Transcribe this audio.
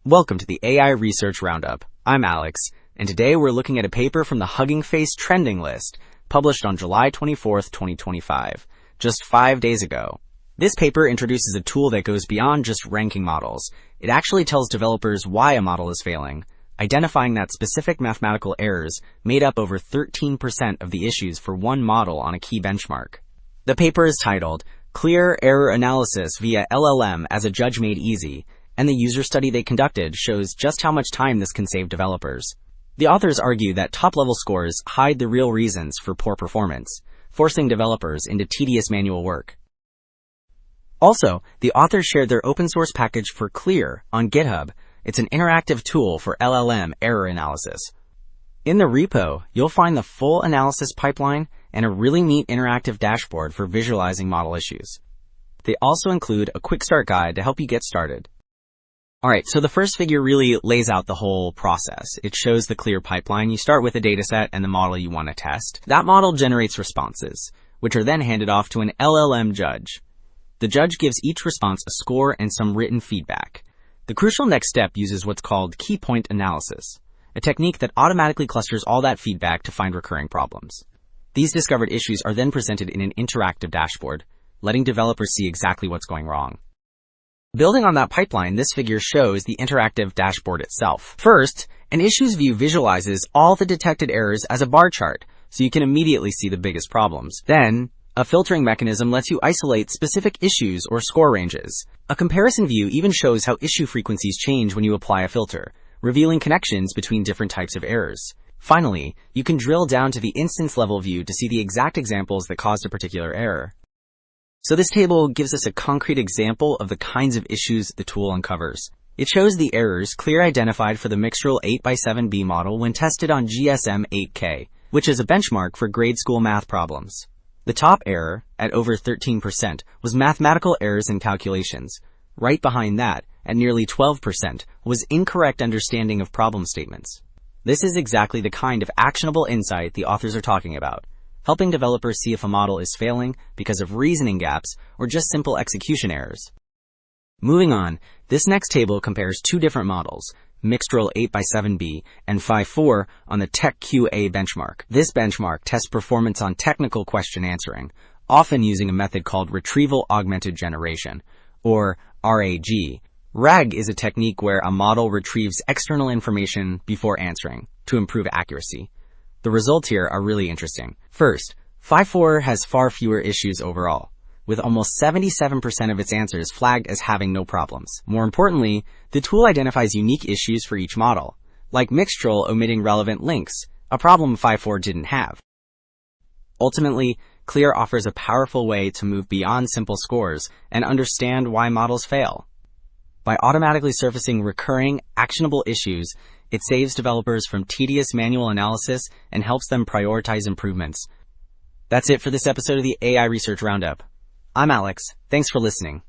Welcome to the AI Research Roundup. I'm Alex, and today we're looking at a paper from the Hugging Face trending list, published on July 24th, 2025, just 5 days ago. This paper introduces a tool that goes beyond just ranking models. It actually tells developers why a model is failing, identifying that specific mathematical errors made up over 13% of the issues for one model on a key benchmark. The paper is titled, Clear Error Analysis via LLM-as-a-Judge Made Easy, and the user study they conducted shows just how much time this can save developers. The authors argue that top-level scores hide the real reasons for poor performance, forcing developers into tedious manual work. Also, the authors shared their open-source package for Clear on GitHub. It's an interactive tool for LLM error analysis. In the repo, you'll find the full analysis pipeline and a really neat interactive dashboard for visualizing model issues. They also include a quick start guide to help you get started. Alright, so the first figure really lays out the whole process. It shows the clear pipeline. You start with a dataset and the model you want to test. That model generates responses, which are then handed off to an LLM judge. The judge gives each response a score and some written feedback. The crucial next step uses what's called key point analysis, a technique that automatically clusters all that feedback to find recurring problems. These discovered issues are then presented in an interactive dashboard, letting developers see exactly what's going wrong. Building on that pipeline, this figure shows the interactive dashboard itself. First, an issues view visualizes all the detected errors as a bar chart, so you can immediately see the biggest problems. Then, a filtering mechanism lets you isolate specific issues or score ranges. A comparison view even shows how issue frequencies change when you apply a filter, revealing connections between different types of errors. Finally, you can drill down to the instance-level view to see the exact examples that caused a particular error. So this table gives us a concrete example of the kinds of issues the tool uncovers. It shows the errors Clear identified for the Mixtral 8x7b model when tested on GSM 8K, which is a benchmark for grade school math problems. The top error, at over 13%, was mathematical errors in calculations. Right behind that, at nearly 12%, was incorrect understanding of problem statements. This is exactly the kind of actionable insight the authors are talking about, helping developers see if a model is failing because of reasoning gaps or just simple execution errors. Moving on, this next table compares two different models, Mixtral 8x7b and 5.4 on the TechQA benchmark. This benchmark tests performance on technical question answering, often using a method called Retrieval Augmented Generation, or RAG. RAG is a technique where a model retrieves external information before answering to improve accuracy. The results here are really interesting. First, 5.4 has far fewer issues overall, with almost 77% of its answers flagged as having no problems. More importantly, the tool identifies unique issues for each model, like Mixtral omitting relevant links, a problem 5.4 didn't have. Ultimately, Clear offers a powerful way to move beyond simple scores and understand why models fail. By automatically surfacing recurring, actionable issues, it saves developers from tedious manual analysis and helps them prioritize improvements. That's it for this episode of the AI Research Roundup. I'm Alex. Thanks for listening.